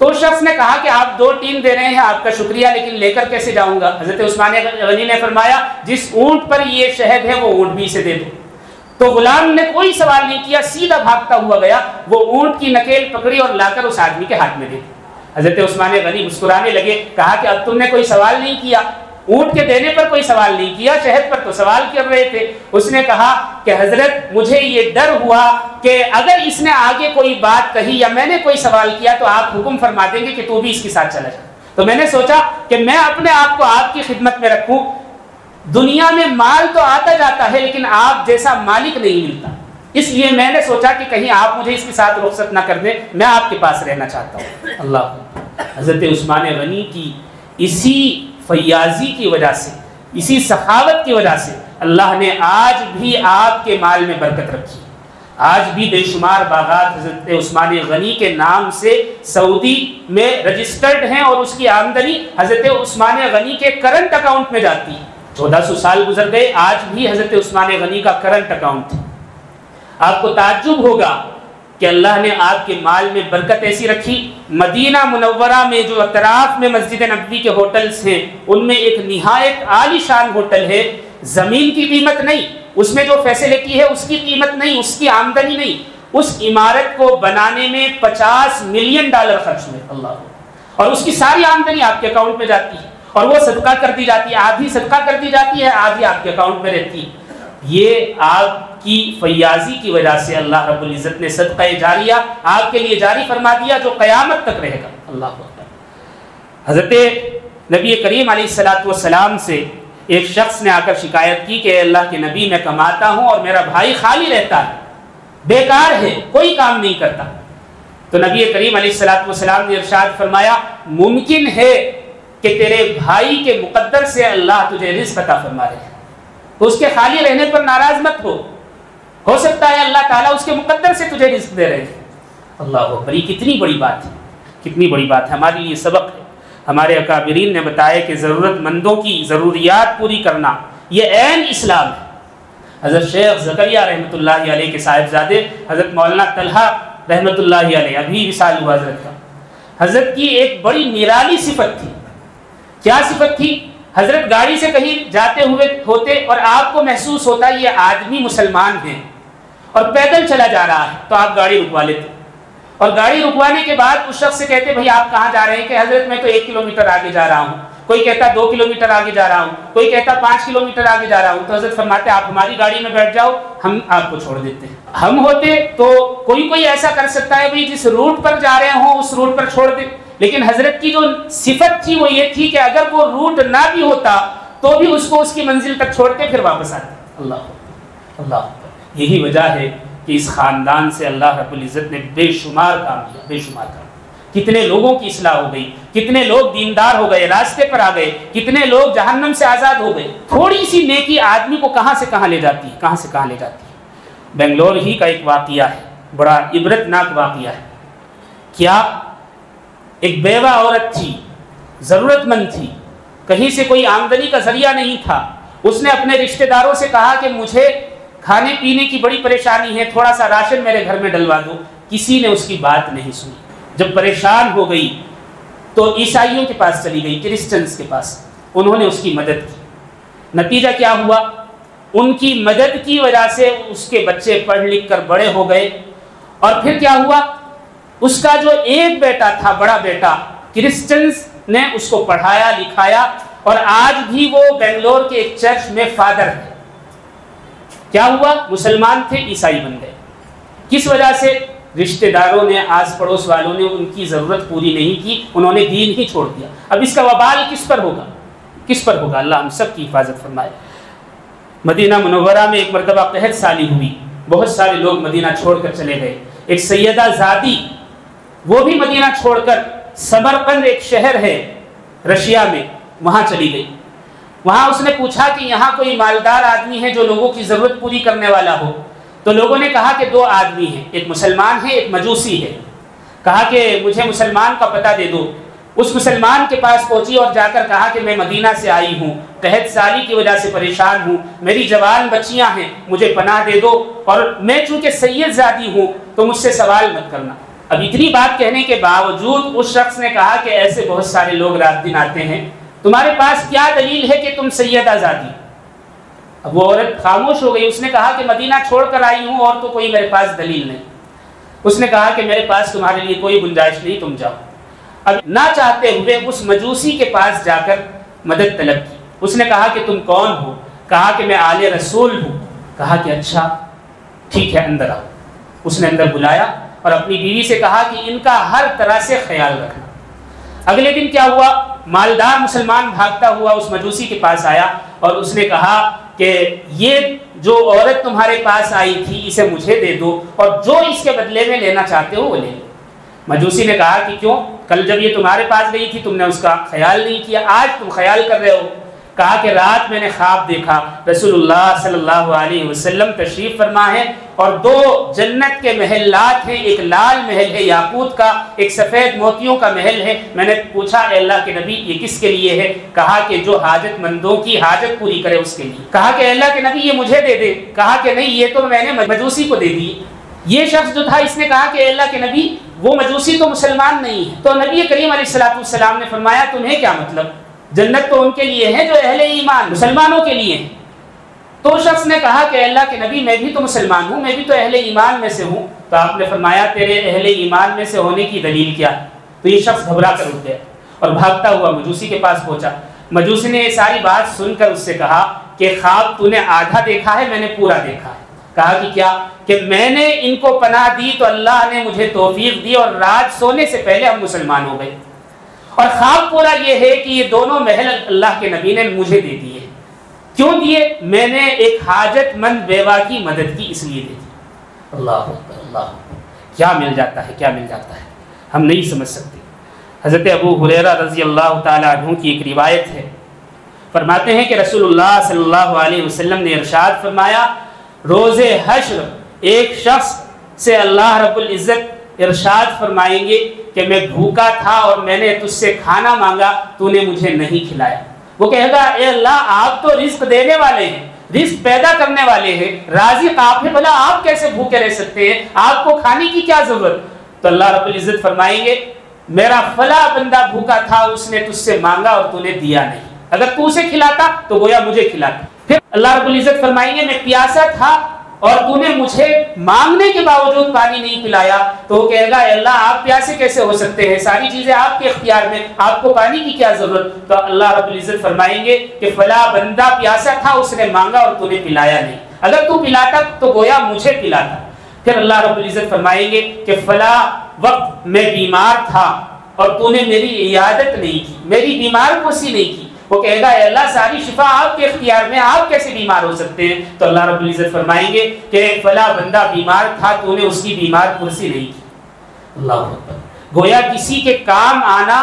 تو شخص نے کہا کہ آپ 2 ٹین دے رہے ہیں، آپ کا شکریہ، لیکن لے کر کیسے جاؤں گا؟ حضرت عثمان غنی نے فرمایا جس اونٹ پر یہ شہد ہے وہ اونٹ بھی اسے دے دو۔ تو غلام نے کوئی سوال نہیں کیا، سیدھا بھاگتا ہوا گیا، وہ اونٹ کی نکیل پکڑی اور لا کر اس آدمی کے ہاتھ میں دے دی۔ حضرت عثمان غنی مسکرانے لگے، کہا کہ اب تم نے کوئی سوال نہیں کیا، اونٹ کے دینے پر کوئی سوال نہیں کیا، شہد پر تو سوال کر رہے تھے۔ اس نے کہا کہ حضرت مجھے یہ ڈر ہوا کہ اگر اس نے آگے کوئی بات کہی یا میں نے کوئی سوال کیا تو آپ حکم فرما دیں گے کہ تو بھی اس کے ساتھ چلا جائے، تو میں نے سوچا کہ میں اپنے آپ کو آپ کی خدمت میں رکھوں۔ دنیا میں مال تو آتا جاتا ہے لیکن آپ جیسا مالک نہیں ملتا، اس لیے میں نے سوچا کہ کہیں آپ مجھے اس کے ساتھ رخصت نہ کر دیں، میں آپ کے پاس رہنا چاہتا ہوں۔ اللہ، حضرت عثمان غنی کی اسی فیاضی کی وجہ سے، اسی سخاوت کی وجہ سے اللہ نے آج بھی آپ کے مال میں برکت رکھی۔ آج بھی بے شمار باغات حضرت عثمان غنی کے نام سے سعودی میں رجسٹرڈ ہیں اور اس کی آمدنی حضرت عثمان غنی کے کرنٹ اکاؤنٹ میں جاتی ہے۔ 1400 سال گزر گئے، آج بھی حضرت عثمان غنی کا کرنٹ اکاؤنٹ ہے۔ آپ کو تعجب ہوگا کہ اللہ نے آپ کے مال میں برکت ایسی رکھی۔ مدینہ منورہ میں جو اطراف میں مسجد نبوی کے ہوٹلز ہیں ان میں ایک نہایت عالی شان ہوٹل ہے، زمین کی قیمت نہیں، اس میں جو فیسلٹی ہے اس کی قیمت نہیں، اس کی آمدنی نہیں، اس عمارت کو بنانے میں $50 ملین خرچ ہوئے، اللہ، اور اس کی ساری آمدنی آپ کے اکاؤنٹ میں جاتی ہے اور وہ صدقہ کر دی جاتی ہے، آدھی صدقہ کر دی جاتی ہے، آدھی آپ کے اکاؤنٹ میں رہتی ہے۔ یہ آپ کی فیاضی کی وجہ سے اللہ رب العزت نے صدقہ جاریہ آپ کے لیے جاری فرما دیا جو قیامت تک رہے گا۔ اللہ اکبر۔ حضرت نبی کریم علیہ الصلوۃ والسلام سے ایک شخص نے آ کر شکایت کی کہ اے اللہ کے نبی، میں کماتا ہوں اور میرا بھائی خالی رہتا ہے، بیکار ہے، کوئی کام نہیں کرتا۔ تو نبی کریم علیہ الصلوۃ والسلام نے ارشاد فرمایا ممکن ہے کہ تیرے بھائی کے مقدر سے اللہ تجھے رزق عطا فرما رہے ہیں، تو اس کے خالی رہنے پر ناراض مت ہو سکتا ہے اللہ تعالیٰ اس کے مقدر سے تجھے رزق دے رہے ہیں۔ اللہ اکبر، یہ کتنی بڑی بات ہے، کتنی بڑی بات ہے، ہمارے لیے سبق ہے۔ ہمارے اکابرین نے بتایا کہ ضرورت مندوں کی ضروریات پوری کرنا یہ عین اسلام ہے۔ حضرت شیخ زکریا رحمۃ اللہ علیہ کے صاحبزادے حضرت مولانا طلحہ رحمۃ اللہ علیہ، ابھی وصال ہوا حضرت کا، حضرت کی ایک بڑی نرالی صفت تھی۔ کیا صفت تھی؟ حضرت گاڑی سے کہیں جاتے ہوئے ہوتے اور آپ کو محسوس ہوتا ہے یہ آدمی مسلمان ہیں اور پیدل چلا جا رہا ہے تو آپ گاڑی رکوا لیتے، اور گاڑی رکوانے کے بعد اس شخص سے کہتے بھائی آپ کہاں جا رہے ہیں؟ کہ حضرت میں تو 1 کلومیٹر آگے جا رہا ہوں، کوئی کہتا 2 کلومیٹر آگے جا رہا ہوں، کوئی کہتا 5 کلومیٹر آگے جا رہا ہوں۔ تو حضرت فرماتے آپ ہماری گاڑی میں بیٹھ جاؤ، ہم آپ کو چھوڑ دیتے ہیں۔ ہم ہوتے تو کوئی ایسا کر سکتا ہے بھائی جس روٹ پر جا رہے ہوں اس روٹ پر چھوڑ دے، لیکن حضرت کی جو صفت تھی وہ یہ تھی کہ اگر وہ روٹ نہ بھی ہوتا تو بھی اس کو اس کی منزل تک چھوڑ کے پھر واپس آتے۔ اللہ، یہی وجہ ہے کہ اس خاندان سے اللہ رب العزت نے بے شمار کام کیا، بے شمار کام۔ کتنے لوگوں کی اصلاح ہو گئی، کتنے لوگ دیندار ہو گئے، راستے پر آ گئے، کتنے لوگ جہنم سے آزاد ہو گئے۔ تھوڑی سی نیکی آدمی کو کہاں سے کہاں لے جاتی ہے، کہاں سے کہاں لے جاتی ہے۔ بنگلور ہی کا ایک واقعہ ہے، بڑا عبرتناک واقعہ ہے۔ کیا ایک بیوہ عورت تھی، ضرورت مند تھی، کہیں سے کوئی آمدنی کا ذریعہ نہیں تھا۔ اس نے اپنے رشتہ داروں سے کہا کہ مجھے کھانے پینے کی بڑی پریشانی ہے، تھوڑا سا راشن میرے گھر میں ڈلوا دو۔ کسی نے اس کی بات نہیں سنی۔ جب پریشان ہو گئی تو عیسائیوں کے پاس چلی گئی، کرسچنز کے پاس، انہوں نے اس کی مدد کی۔ نتیجہ کیا ہوا؟ ان کی مدد کی وجہ سے اس کے بچے پڑھ لکھ کر بڑے ہو گئے، اور پھر کیا ہوا؟ اس کا جو ایک بیٹا تھا، بڑا بیٹا، کرسچنز نے اس کو پڑھایا لکھایا، اور آج بھی وہ بنگلور کے ایک چرچ میں فادر ہے۔ کیا ہوا؟ مسلمان تھے، عیسائی بن گئے۔ کس وجہ سے؟ رشتہ داروں نے، آس پڑوس والوں نے ان کی ضرورت پوری نہیں کی، انہوں نے دین ہی چھوڑ دیا۔ اب اس کا وبال کس پر ہوگا؟ کس پر ہوگا؟ اللہ ہم سب کی حفاظت فرمائے۔ مدینہ منورہ میں ایک مرتبہ قحط سالی ہوئی، بہت سارے لوگ مدینہ چھوڑ کر چلے گئے۔ ایک سیدہ زادی وہ بھی مدینہ چھوڑ کر سمرقند ایک شہر ہے رشیا میں، وہاں چلی گئی۔ وہاں اس نے پوچھا کہ یہاں کوئی مالدار آدمی ہے جو لوگوں کی ضرورت پوری کرنے والا ہو؟ تو لوگوں نے کہا کہ 2 آدمی ہیں، ایک مسلمان ہے ایک مجوسی ہے۔ کہا کہ مجھے مسلمان کا پتہ دے دو۔ اس مسلمان کے پاس پہنچی اور جا کر کہا کہ میں مدینہ سے آئی ہوں، قحط سالی کی وجہ سے پریشان ہوں، میری جوان بچیاں ہیں، مجھے پناہ دے دو، اور میں چونکہ سید زادی ہوں تو مجھ سے سوال مت کرنا۔ اب اتنی بات کہنے کے باوجود اس شخص نے کہا کہ ایسے بہت سارے لوگ رات دن آتے ہیں، تمہارے پاس کیا دلیل ہے کہ تم سیدہ زادی؟ اب وہ عورت خاموش ہو گئی۔ اس نے کہا کہ مدینہ چھوڑ کر آئی ہوں اور تو کوئی میرے پاس دلیل نہیں۔ اس نے کہا کہ میرے پاس تمہارے لیے کوئی گنجائش نہیں، تم جاؤ۔ اب نہ چاہتے ہوئے اس مجوسی کے پاس جا کر مدد طلب کی۔ اس نے کہا کہ تم کون ہو؟ کہا کہ میں آل رسول ہوں۔ کہا کہ اچھا ٹھیک ہے، اندر آؤ۔ اس نے اندر بلایا اور اپنی بیوی سے کہا کہ ان کا ہر طرح سے خیال رکھنا۔ اگلے دن کیا ہوا؟ مالدار مسلمان بھاگتا ہوا اس مجوسی کے پاس آیا اور اس نے کہا کہ یہ جو عورت تمہارے پاس آئی تھی اسے مجھے دے دو، اور جو اس کے بدلے میں لینا چاہتے ہو وہ لے لو۔ مجوسی نے کہا کہ کیوں؟ کل جب یہ تمہارے پاس گئی تھی تم نے اس کا خیال نہیں کیا، آج تم خیال کر رہے ہو۔ کہا کہ رات میں نے خواب دیکھا رسول اللہ صلی اللہ علیہ وسلم تشریف فرما ہے اور 2 جنت کے محلات ہیں، ایک لال محل ہے یاقوت کا، ایک سفید موتیوں کا محل ہے۔ میں نے پوچھا اے اللہ کے نبی یہ کس کے لیے ہے؟ کہا کہ جو حاجت مندوں کی حاجت پوری کرے اس کے لیے۔ کہا کہ اے اللہ کے نبی یہ مجھے دے دے۔ کہا کہ نہیں، یہ تو میں نے مجوسی کو دے دی۔ یہ شخص جو تھا اس نے کہا کہ اے اللہ کے نبی وہ مجوسی تو مسلمان نہیں ہے۔ تو نبی کریم علیہ السلام نے فرمایا تمہیں کیا مطلب؟ جنت تو ان کے لیے ہے جو اہل ایمان مسلمانوں کے لیے ہیں۔ تو شخص نے کہا کہ اللہ کے نبی میں بھی تو مسلمان ہوں، میں بھی تو اہل ایمان میں سے ہوں۔ تو آپ نے فرمایا تیرے اہل ایمان میں سے ہونے کی دلیل کیا؟ تو یہ شخص گھبرا کر اٹھ گیا اور بھاگتا ہوا مجوسی کے پاس پہنچا۔ مجوسی نے یہ ساری بات سن کر اس سے کہا کہ خواب تو نے آدھا دیکھا ہے، میں نے پورا دیکھا ہے۔ کہا کہ کیا؟ کہ میں نے ان کو پناہ دی تو اللہ نے مجھے توفیق دی اور رات سونے سے پہلے ہم مسلمان ہو گئے، اور خواب پورا یہ ہے کہ یہ دونوں محل اللہ کے نبی نے مجھے دے دیے۔ کیوں دیے؟ میں نے ایک حاجت مند بیوہ کی مدد کی اس لیے دے دی۔ اللہ اکبر، اللہ اکبر، کیا مل جاتا ہے، کیا مل جاتا ہے، ہم نہیں سمجھ سکتے۔ حضرت ابو ہریرہ رضی اللہ تعالیٰ عنہ کی ایک روایت ہے، فرماتے ہیں کہ رسول اللہ صلی اللہ علیہ وسلم نے ارشاد فرمایا روز حشر ایک شخص سے اللہ رب العزت ارشاد فرمائیں گے کہ میں بھوکا تھا اور میں نے تجھ سے کھانا مانگا، تو نے مجھے نہیں کھلایا۔ وہ کہے گا اے اللہ آپ تو رزق دینے والے ہیں، رزق پیدا کرنے والے ہیں، رازق آپ ہیں، بھلا آپ کیسے بھوکے رہ سکتے ہیں، آپ کو کھانے کی کیا ضرورت؟ تو اللہ رب العزت فرمائیں گے میرا فلاں بندہ بھوکا تھا، اس نے تجھ سے مانگا اور تو نے دیا نہیں، اگر تو اسے کھلاتا تو گویا مجھے کھلاتا۔ پھر اللہ رب العزت فرمائیں گے میں پیاسا تھا اور تو نے مجھے مانگنے کے باوجود پانی نہیں پلایا، تو وہ کہے گا اے اللہ آپ پیاسے کیسے ہو سکتے ہیں، ساری چیزیں آپ کے اختیار میں، آپ کو پانی کی کیا ضرورت؟ تو اللہ رب العزت فرمائیں گے کہ فلاں بندہ پیاسا تھا، اس نے مانگا اور تو نے پلایا نہیں، اگر تو پلاتا تو گویا مجھے پلاتا۔ پھر اللہ رب العزت فرمائیں گے کہ فلاں وقت میں بیمار تھا اور تو نے میری عیادت نہیں کی، میری بیمار پرسی نہیں کی۔ وہ کہے گا اے اللہ ساری شفا آپ کے اختیار میں، آپ کیسے بیمار ہو سکتے ہیں؟ تو اللہ رب العزت فرمائیں گے کہ فلاں بندہ بیمار تھا، تو نے اس کی بیمار پرسی نہیں کی۔ اللہ اکبر، گویا کسی کے کام آنا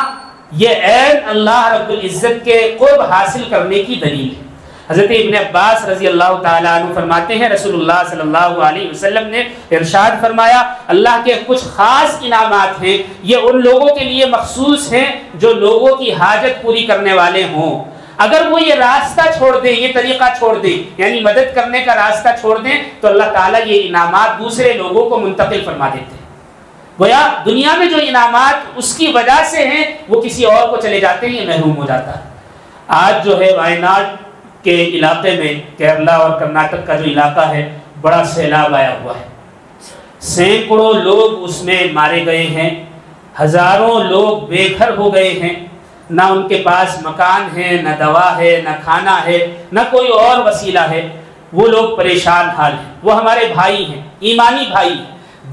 یہ عین اللہ رب العزت کے قرب حاصل کرنے کی دلیل ہے۔ حضرت ابن عباس رضی اللہ تعالیٰ عنہ فرماتے ہیں رسول اللہ صلی اللہ علیہ وسلم نے ارشاد فرمایا اللہ کے کچھ خاص انعامات ہیں، یہ ان لوگوں کے لیے مخصوص ہیں جو لوگوں کی حاجت پوری کرنے والے ہوں۔ اگر وہ یہ راستہ چھوڑ دیں، یہ طریقہ چھوڑ دیں، یعنی مدد کرنے کا راستہ چھوڑ دیں، تو اللہ تعالیٰ یہ انعامات دوسرے لوگوں کو منتقل فرما دیتے ہیں۔ گویا دنیا میں جو انعامات اس کی وجہ سے ہیں وہ کسی اور کو چلے جاتے ہیں، یہ محروم ہو جاتا ہے۔ آج جو ہے وائناڈ کے علاقے میں، کیرلا اور کرناٹک کا جو علاقہ ہے، بڑا سیلاب آیا ہوا ہے، سینکڑوں لوگ اس میں مارے گئے ہیں، ہزاروں لوگ بے گھر ہو گئے ہیں، نہ ان کے پاس مکان ہے، نہ دوا ہے، نہ کھانا ہے، نہ کوئی اور وسیلہ ہے، وہ لوگ پریشان حال ہیں۔ وہ ہمارے بھائی ہیں، ایمانی بھائی،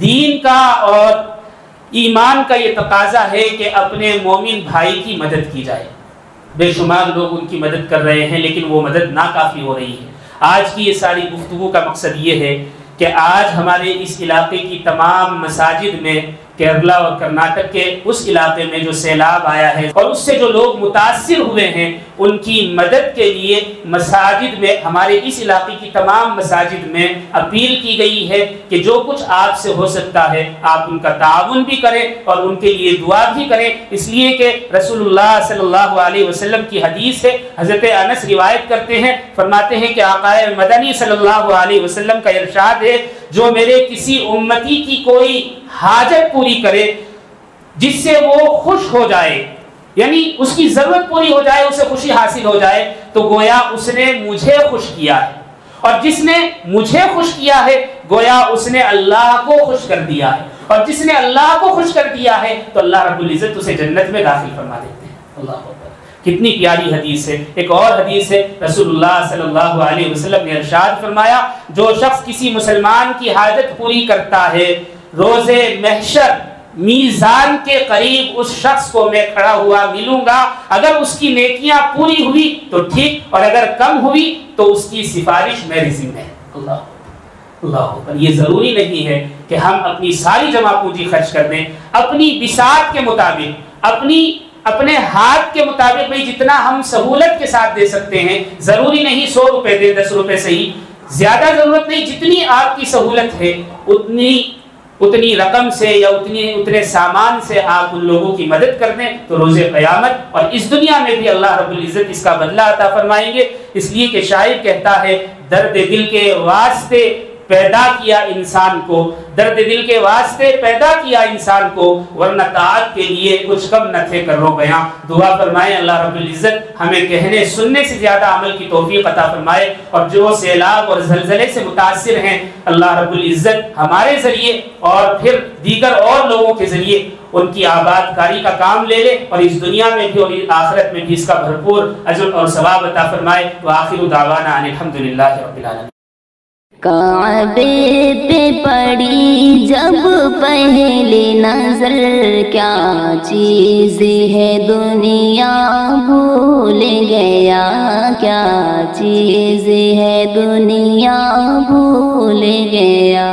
دین کا اور ایمان کا یہ تقاضا ہے کہ اپنے مومن بھائی کی مدد کی جائے۔ بے شمار لوگ ان کی مدد کر رہے ہیں لیکن وہ مدد ناکافی ہو رہی ہے۔ آج کی یہ ساری گفتگو کا مقصد یہ ہے کہ آج ہمارے اس علاقے کی تمام مساجد میں، کیرلا اور کرناٹک کے اس علاقے میں جو سیلاب آیا ہے اور اس سے جو لوگ متاثر ہوئے ہیں، ان کی مدد کے لیے مساجد میں، ہمارے اس علاقے کی تمام مساجد میں اپیل کی گئی ہے کہ جو کچھ آپ سے ہو سکتا ہے آپ ان کا تعاون بھی کریں اور ان کے لیے دعا بھی کریں، اس لیے کہ رسول اللہ صلی اللہ علیہ وسلم کی حدیث ہے، حضرت انس روایت کرتے ہیں، فرماتے ہیں کہ آقا مدنی صلی اللہ علیہ وسلم کا ارشاد ہے، جو میرے کسی امتی کی کوئی حاجت پوری کرے جس سے وہ خوش ہو جائے، یعنی اس کی ضرورت پوری ہو جائے، اسے خوشی حاصل ہو جائے، تو گویا اس نے مجھے خوش کیا ہے، اور جس نے مجھے خوش کیا ہے گویا اس نے اللہ کو خوش کر دیا ہے، اور جس نے اللہ کو خوش کر دیا ہے تو اللہ رب العزت اسے جنت میں داخل فرما دیتے ہیں۔ اللہ اکبر، کتنی پیاری حدیث ہے۔ ایک اور حدیث ہے، رسول اللہ صلی اللہ علیہ وسلم نے ارشاد فرمایا، جو شخص کسی مسلمان کی حاجت پوری کرتا ہے، روز محشر میزان کے قریب اس شخص کو میں کھڑا ہوا ملوں گا، اگر اس کی نیکیاں پوری ہوئی تو ٹھیک، اور اگر کم ہوئی تو اس کی سفارش میری ذمہ ہے۔ اللہ پر یہ ضروری نہیں ہے کہ ہم اپنی ساری جمع پونجی خرچ کر دیں، اپنی بساط کے مطابق، اپنے ہاتھ کے مطابق بھئی جتنا ہم سہولت کے ساتھ دے سکتے ہیں، ضروری نہیں 100 روپے دیں، 10 روپے صحیح، زیادہ ضرورت نہیں، جتنی آپ کی سہولت ہے اتنی رقم سے یا اتنے سامان سے آپ ان لوگوں کی مدد کر دیں، تو روز قیامت اور اس دنیا میں بھی اللہ رب العزت اس کا بدلہ عطا فرمائیں گے۔ اس لیے کہ شاعر کہتا ہے، درد دل کے واسطے پیدا کیا انسان کو، درد دل کے واسطے پیدا کیا انسان کو، ورنہ طاعت کے لیے کچھ کم نہ تھے کرو بیاں۔ دعا فرمائیں اللہ رب العزت ہمیں کہنے سننے سے زیادہ عمل کی توفیق عطا فرمائے، اور جو سیلاب اور زلزلے سے متاثر ہیں اللہ رب العزت ہمارے ذریعے اور پھر دیگر اور لوگوں کے ذریعے ان کی آباد کاری کا کام لے لے، اور اس دنیا میں بھی اور آخرت میں بھی اس کا بھرپور اجر اور ثواب عطا فرمائے۔ وآخر دعوانا ان الحمدللہ رب العالمین۔ کعبے پہ پڑی جب پہلی نظر، کیا چیز ہے دنیا بھول گیا، کیا چیز ہے دنیا بھول گیا۔